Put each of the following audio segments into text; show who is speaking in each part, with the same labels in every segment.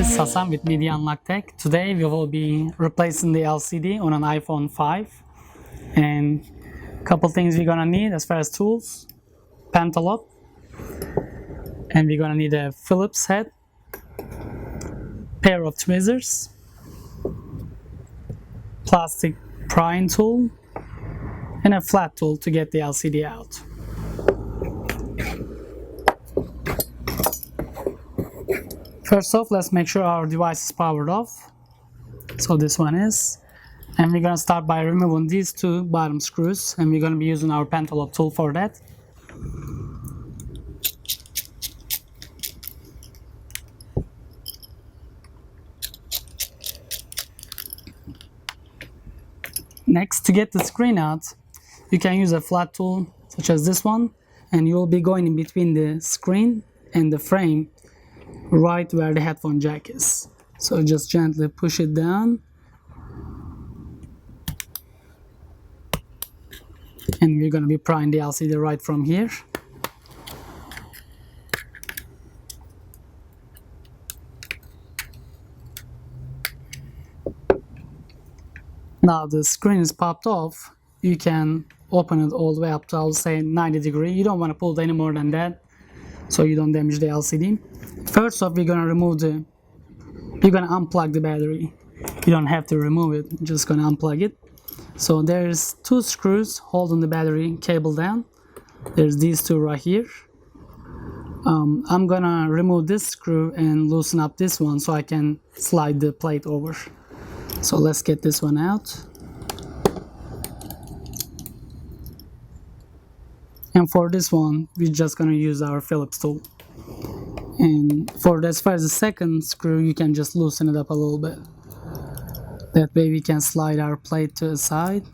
Speaker 1: This is Hasan with Media Unlock Tech. Today we will be replacing the LCD on an iPhone 5, and a couple things we're gonna need as far as tools: Pentalock, and we're gonna need a Phillips head, pair of tweezers, plastic prying tool, and a flat tool to get the LCD out. First off, let's make sure our device is powered off. So this one is. And we're gonna start by removing these two bottom screws, and we're gonna be using our Pentalock tool for that. Next, to get the screen out, you can use a flat tool such as this one, and you will be going in between the screen and the frame right where the headphone jack is. So just gently push it down, and we're going to be prying the LCD right from here. Now the screen is popped off. You can open it all the way up to, I'll say, 90 degrees. You don't want to pull it any more than that so you don't damage the LCD. First off, we're going to unplug the battery. You don't have to remove it, you're just going to unplug it. So there's two screws holding the battery cable down. There's these two right here. I'm gonna remove this screw and loosen up this one so I can slide the plate over. So let's get this one out. And for this one, we're just gonna use our Phillips tool. And as far as the second screw, you can just loosen it up a little bit. That way we can slide our plate to the side.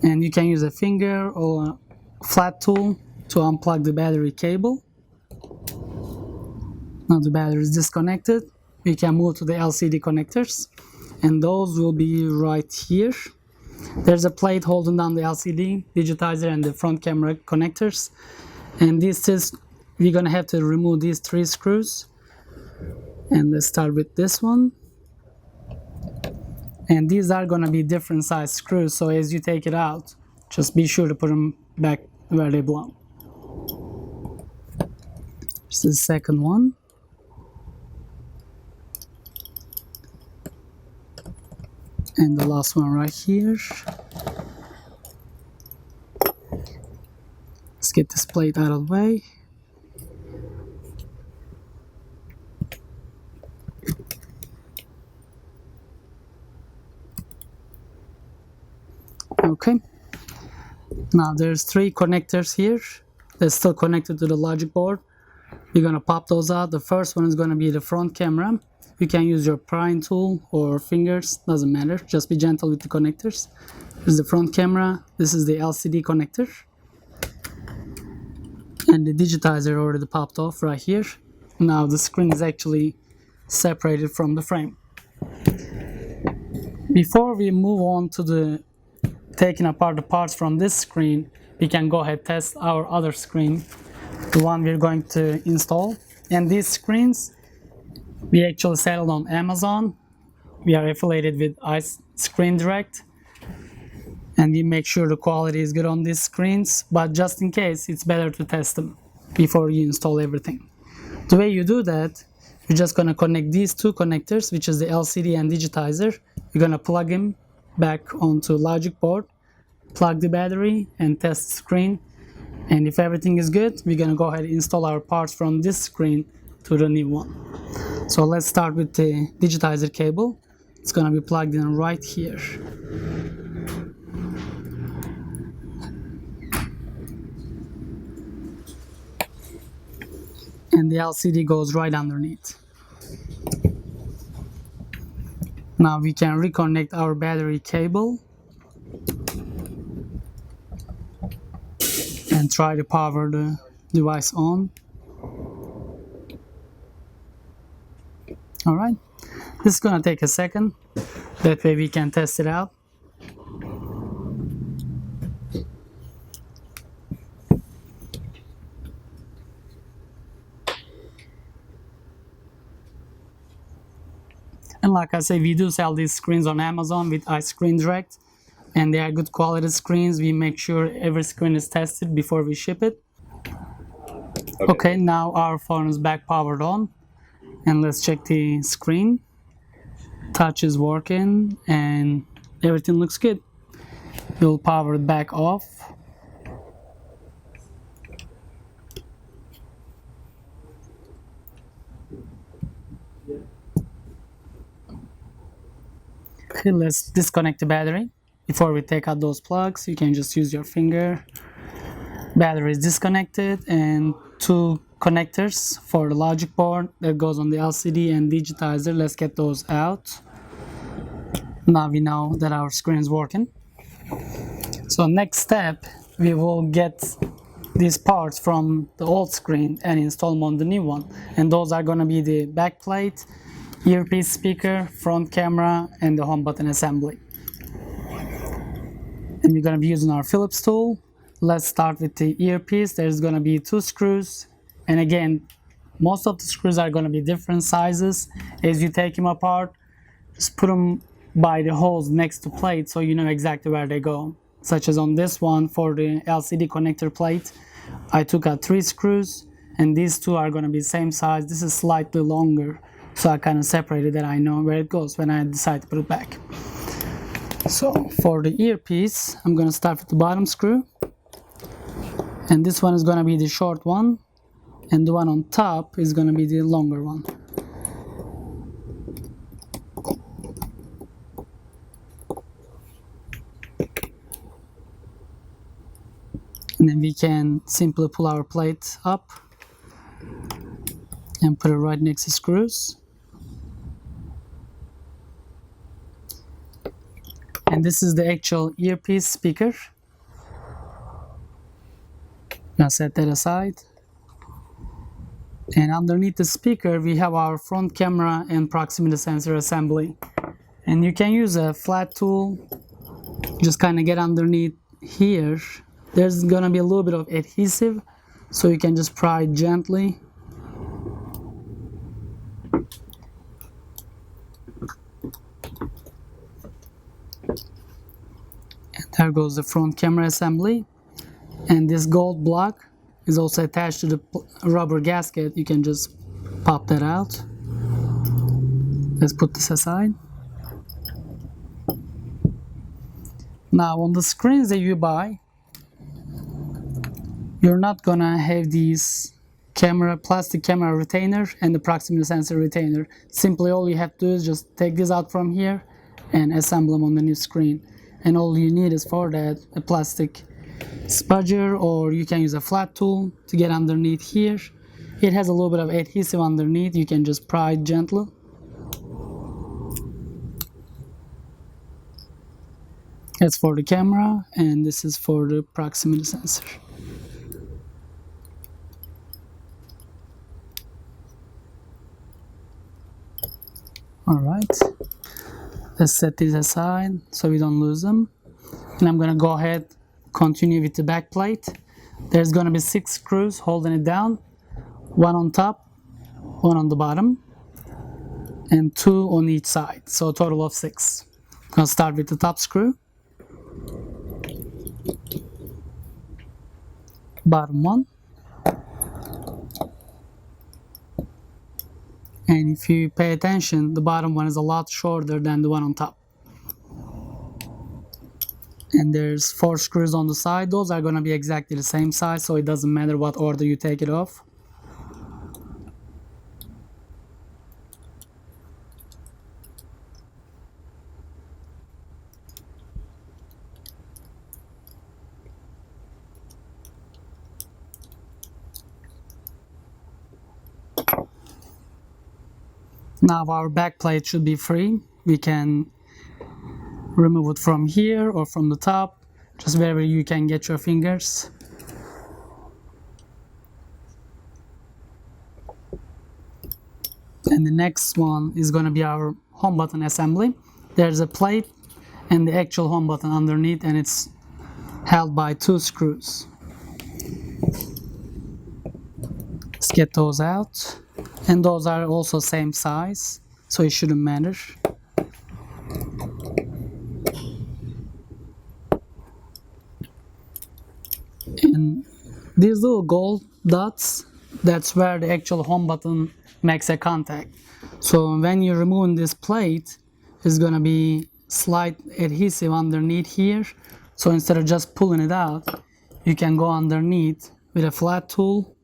Speaker 1: And you can use a finger or a flat tool to unplug the battery cable. Now the battery is disconnected. We can move to the LCD connectors, and those will be right here. There's a plate holding down the LCD, digitizer, and the front camera connectors. And we're gonna have to remove these three screws. And let's start with this one. And these are gonna be different size screws, so as you take it out, just be sure to put them back where they belong. This is the second one. And the last one right here. Let's get this plate out of the way. Okay. Now there's three connectors here. They're still connected to the logic board. You're gonna pop those out. The first one is gonna be the front camera. You can use your prying tool or fingers, doesn't matter. Just be gentle with the connectors. This is the front camera. This is the LCD connector. And the digitizer already popped off right here. Now the screen is actually separated from the frame. Before we move on to taking apart the parts from this screen, we can go ahead and test our other screen, the one we're going to install. And these screens, we actually settled on Amazon. We are affiliated with Screen Direct, and we make sure the quality is good on these screens, but just in case, it's better to test them before you install everything. The way you do that, you're just going to connect these two connectors, which is the LCD and digitizer. You're going to plug them back onto logic board, plug the battery, and test the screen. And if everything is good, we're going to go ahead and install our parts from this screen to the new one. So let's start with the digitizer cable. It's going to be plugged in right here. And the LCD goes right underneath. Now we can reconnect our battery cable and try to power the device on. Alright, this is gonna take a second, that way we can test it out. And like I say, we do sell these screens on Amazon with iScreen Direct, and they are good quality screens. We make sure every screen is tested before we ship it. Okay, now our phone is back powered on, and let's check the screen. Touch is working and everything looks good. We'll power it back off. Okay, let's disconnect the battery. Before we take out those plugs, you can just use your finger. Battery is disconnected, and two connectors for the logic board that goes on the LCD and digitizer. Let's get those out. Now we know that our screen is working. So next step, we will get these parts from the old screen and install them on the new one. And those are going to be the back plate, earpiece speaker, front camera, and the home button assembly. And we're going to be using our Phillips tool. Let's start with the earpiece. There's going to be 2 screws. And again, most of the screws are going to be different sizes. As you take them apart, just put them by the holes next to plate so you know exactly where they go. Such as on this one for the LCD connector plate, I took out 3 screws, and these 2 are going to be same size. This is slightly longer, so I kind of separated that I know where it goes when I decide to put it back. So for the earpiece, I'm going to start with the bottom screw, and this one is going to be the short one, and the one on top is going to be the longer one. And then we can simply pull our plate up and put it right next to screws. And this is the actual earpiece speaker. Now set that aside. And underneath the speaker, we have our front camera and proximity sensor assembly. And you can use a flat tool, just kind of get underneath here. There's gonna be a little bit of adhesive, so you can just pry it gently. And there goes the front camera assembly. And this gold block is also attached to the rubber gasket. You can just pop that out. Let's put this aside. Now on the screens that you buy, you're not gonna have these plastic camera retainer and the proximity sensor retainer. Simply all you have to do is just take this out from here and assemble them on the new screen. And all you need is for that a plastic spudger, or you can use a flat tool to get underneath here. It has a little bit of adhesive underneath. You can just pry it gently. That's for the camera, and this is for the proximity sensor. Alright, let's set these aside so we don't lose them. And I'm gonna go ahead, continue with the back plate. There's gonna be 6 screws holding it down, 1 on top, 1 on the bottom, and 2 on each side, so a total of 6. I'm gonna start with the top screw, bottom one, and if you pay attention, the bottom one is a lot shorter than the one on top. And there's 4 screws on the side. Those are going to be exactly the same size, so it doesn't matter what order you take it off. Now our back plate should be free. We can remove it from here or from the top, just wherever you can get your fingers. And the next one is going to be our home button assembly. There's a plate and the actual home button underneath, and it's held by 2 screws. Let's get those out. And those are also same size. so it shouldn't matter. And these little gold dots, that's where the actual home button makes a contact. So when you're removing this plate, there's gonna be slight adhesive underneath here. So instead of just pulling it out, you can go underneath with a flat tool.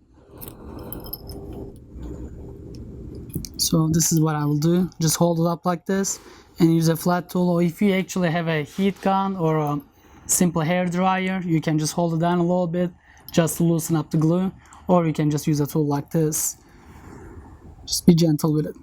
Speaker 1: So this is what I will do. Just hold it up like this and use a flat tool. Or if you actually have a heat gun or a simple hair dryer, you can just hold it down a little bit just to loosen up the glue. Or you can just use a tool like this. Just be gentle with it.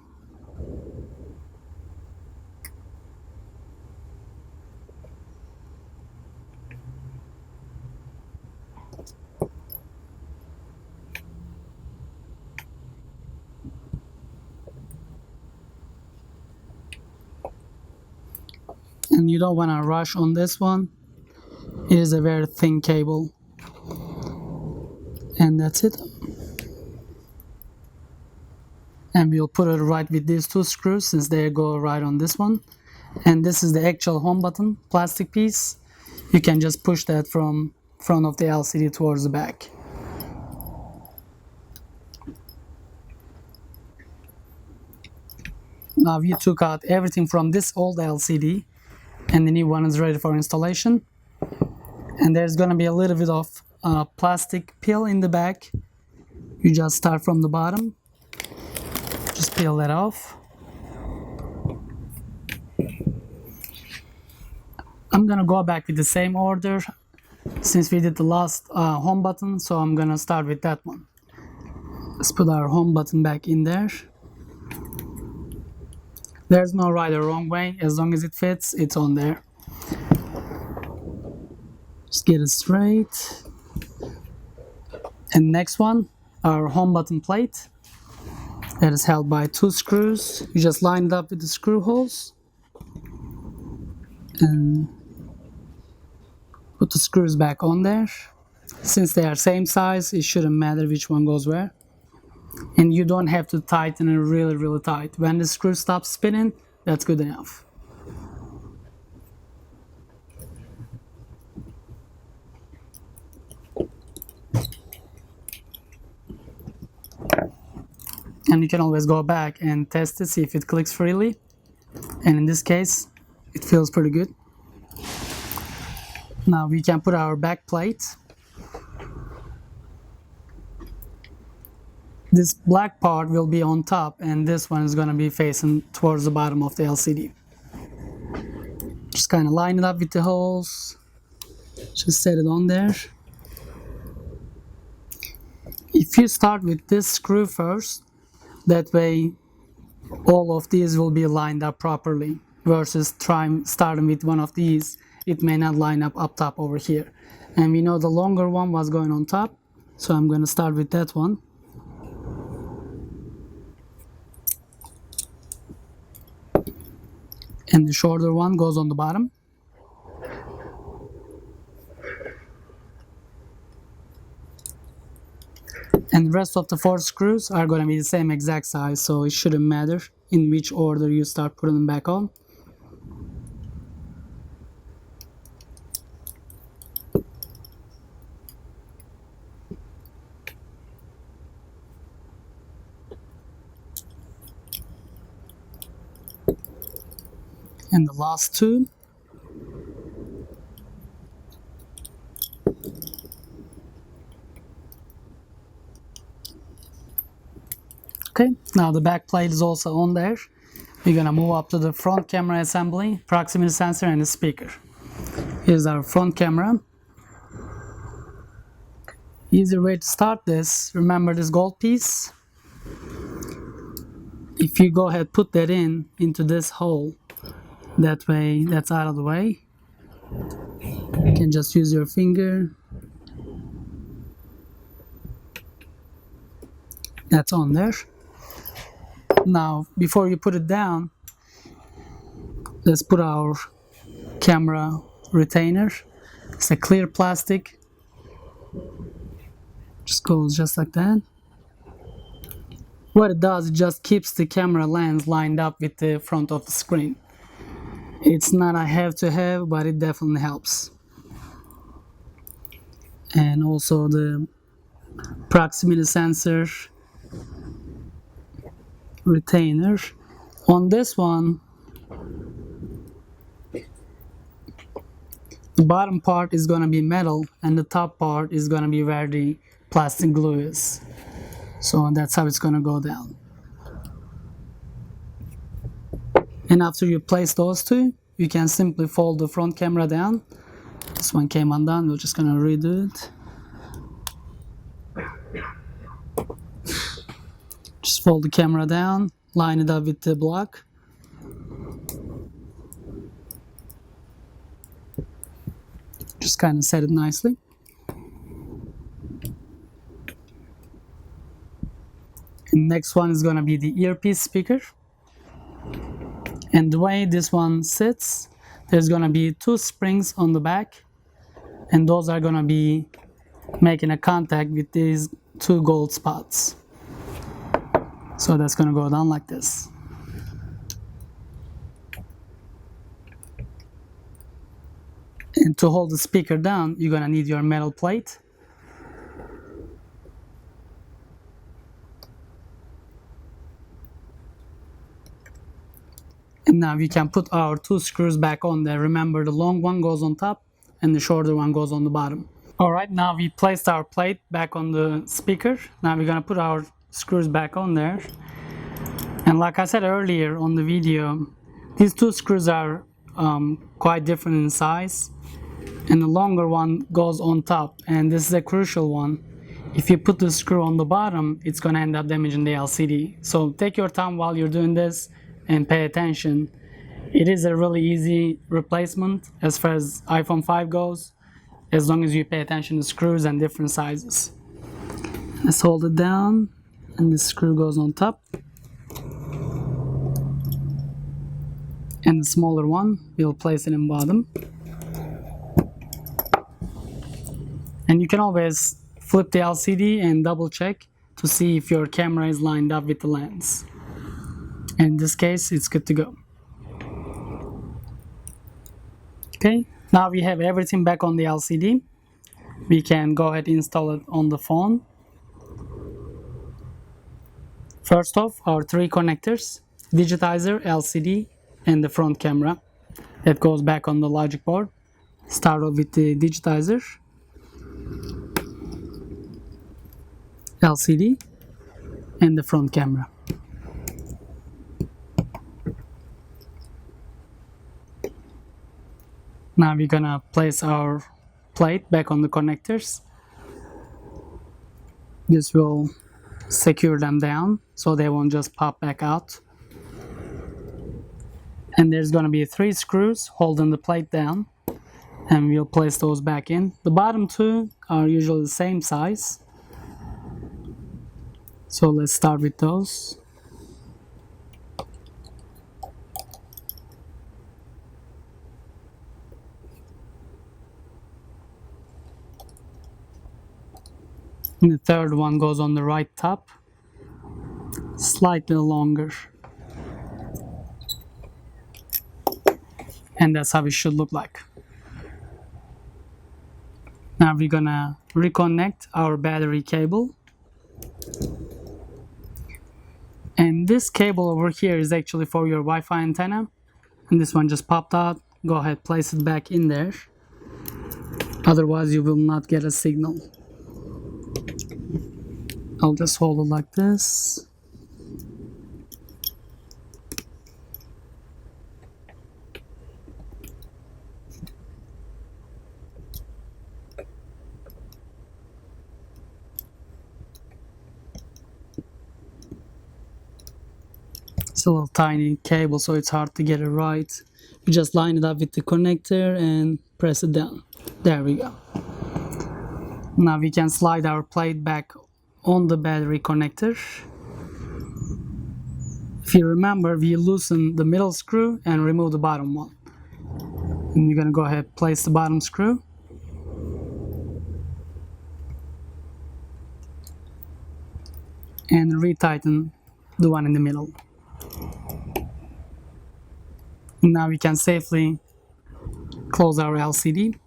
Speaker 1: And you don't want to rush on this one. It is a very thin cable. And that's it. And we'll put it right with these two screws since they go right on this one. And this is the actual home button, plastic piece. You can just push that from front of the LCD towards the back. Now we took out everything from this old LCD and the new one is ready for installation. And there's gonna be a little bit of plastic peel in the back. You just start from the bottom, just peel that off. I'm gonna go back with the same order since we did the last home button, so I'm gonna start with that one. Let's put our home button back in there. There's no right or wrong way, as long as it fits, it's on there. Just get it straight. And next one, our home button plate that is held by two screws. You just line it up with the screw holes and put the screws back on there. Since they are same size, it shouldn't matter which one goes where. And you don't have to tighten it really tight. When the screw stops spinning, that's good enough. And you can always go back and test it, see if it clicks freely. And in this case, it feels pretty good. Now we can put our back plate. This black part will be on top and this one is going to be facing towards the bottom of the LCD. Just kind of line it up with the holes. Just set it on there. If you start with this screw first, that way all of these will be lined up properly versus starting with one of these, it may not line up top over here. And we know the longer one was going on top, so I'm going to start with that one. And the shorter one goes on the bottom. And the rest of the 4 screws are going to be the same exact size, so it shouldn't matter in which order you start putting them back on. And the last 2. Okay, now the back plate is also on there. We're gonna move up to the front camera assembly, proximity sensor and the speaker. Here's our front camera. Easy way to start this, remember this gold piece. If you go ahead, put that into this hole, that way that's out of the way. You can just use your finger. That's on there. Now before you put it down, let's put our camera retainer. It's a clear plastic, just goes just like that. What it does, it just keeps the camera lens lined up with the front of the screen. It's not a have to have, but it definitely helps. And also the proximity sensor retainer. On this one, the bottom part is going to be metal and the top part is going to be where the plastic glue is. So that's how it's going to go down. And after you place those two, you can simply fold the front camera down. This one came undone, we're just going to redo it. Just fold the camera down, line it up with the block. Just kind of set it nicely. And next one is going to be the earpiece speaker. And the way this one sits, there's going to be two springs on the back, and those are going to be making a contact with these two gold spots. So that's going to go down like this. And to hold the speaker down, you're going to need your metal plate. And now we can put our two screws back on there. Remember, the long one goes on top and the shorter one goes on the bottom. Alright, now we placed our plate back on the speaker. Now we're going to put our screws back on there. And like I said earlier on the video, these two screws are quite different in size. And the longer one goes on top, and this is a crucial one. If you put the screw on the bottom, it's going to end up damaging the LCD. So take your time while you're doing this and pay attention. It is a really easy replacement as far as iPhone 5 goes, as long as you pay attention to screws and different sizes. Let's hold it down, and the screw goes on top. And the smaller one, we'll place it in bottom. And you can always flip the LCD and double check to see if your camera is lined up with the lens. In this case, it's good to go. Okay, now we have everything back on the LCD. We can go ahead and install it on the phone. First off, our three connectors, digitizer, LCD, and the front camera. That goes back on the logic board. Start off with the digitizer, LCD, and the front camera. Now we're gonna place our plate back on the connectors. This will secure them down so they won't just pop back out. And there's gonna be 3 screws holding the plate down, and we'll place those back in. The bottom 2 are usually the same size. So let's start with those. And the third one goes on the right top, slightly longer. And that's how it should look like. Now we're gonna reconnect our battery cable. And this cable over here is actually for your Wi-Fi antenna. And this one just popped out. Go ahead, place it back in there. Otherwise you will not get a signal. I'll just hold it like this. It's a little tiny cable, so it's hard to get it right. You just line it up with the connector and press it down. There we go. Now we can slide our plate back on the battery connector. If you remember, we loosen the middle screw and remove the bottom one. And you're gonna go ahead, place the bottom screw. And retighten the one in the middle. Now we can safely close our LCD.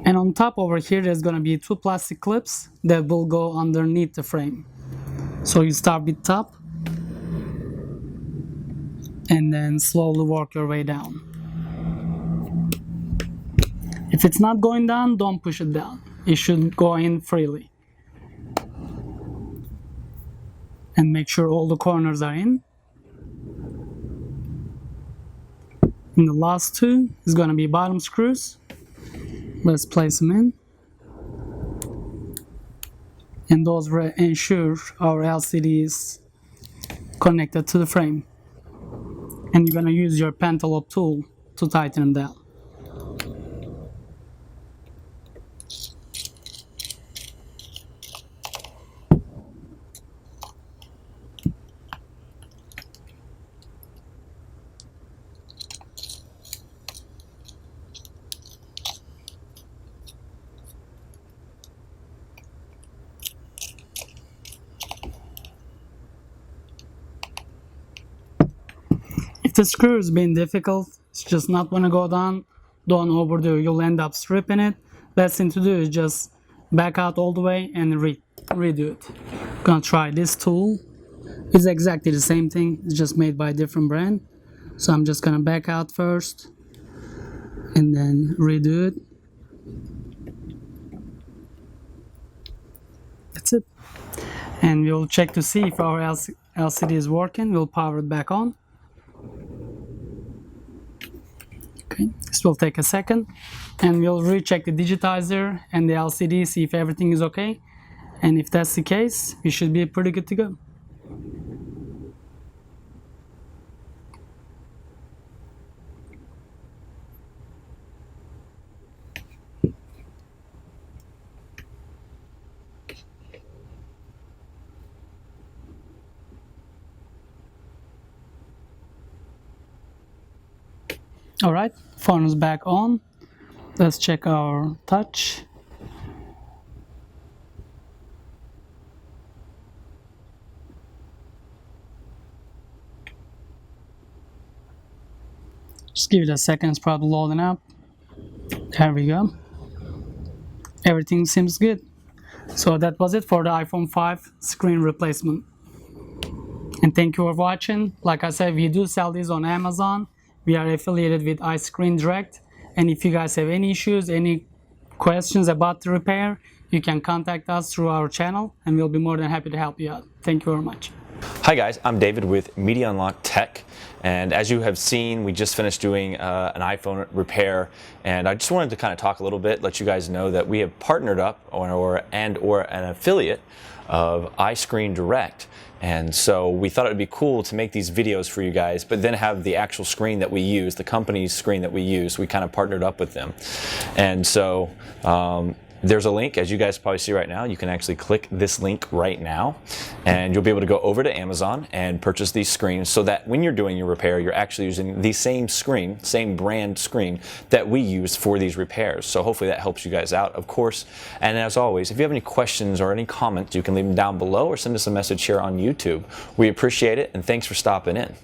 Speaker 1: And on top over here, there's going to be two plastic clips that will go underneath the frame. So you start with top and then slowly work your way down. If it's not going down, don't push it down. It should go in freely. And make sure all the corners are in. And the last two is going to be bottom screws. Let's place them in. And those will ensure our LCD is connected to the frame. And you're going to use your pentalobe tool to tighten them down. If the screw is being difficult, it's just not going to go down, don't overdo, you'll end up stripping it. Best thing to do is just back out all the way and redo it. I'm gonna try this tool. It's exactly the same thing, it's just made by a different brand. So I'm just gonna back out first and then redo it. That's it. And we'll check to see if our LCD is working. We'll power it back on. Okay, this will take a second, and we'll recheck the digitizer and the LCD, see if everything is okay. And if that's the case, we should be pretty good to go. Alright, phone is back on. Let's check our touch. Just give it a second, it's probably loading up. There we go. Everything seems good. So that was it for the iPhone 5 screen replacement. And thank you for watching. Like I said, we do sell these on Amazon. We are affiliated with iScreen Direct, and if you guys have any issues, any questions about the repair, you can contact us through our channel and we'll be more than happy to help you out. Thank you very much.
Speaker 2: Hi guys, I'm David with Media Unlock Tech, and as you have seen, we just finished doing an iPhone repair, and I just wanted to kind of talk a little bit, let you guys know that we have partnered up or an affiliate of iScreen Direct. And so we thought it would be cool to make these videos for you guys, but then have the actual screen that we use, the company's screen that we use. We kind of partnered up with them. And so there's a link, as you guys probably see right now. You can actually click this link right now, and you'll be able to go over to Amazon and purchase these screens, so that when you're doing your repair, you're actually using the same screen, same brand screen that we use for these repairs. So hopefully that helps you guys out, of course. And as always, if you have any questions or any comments, you can leave them down below or send us a message here on YouTube. We appreciate it, and thanks for stopping in.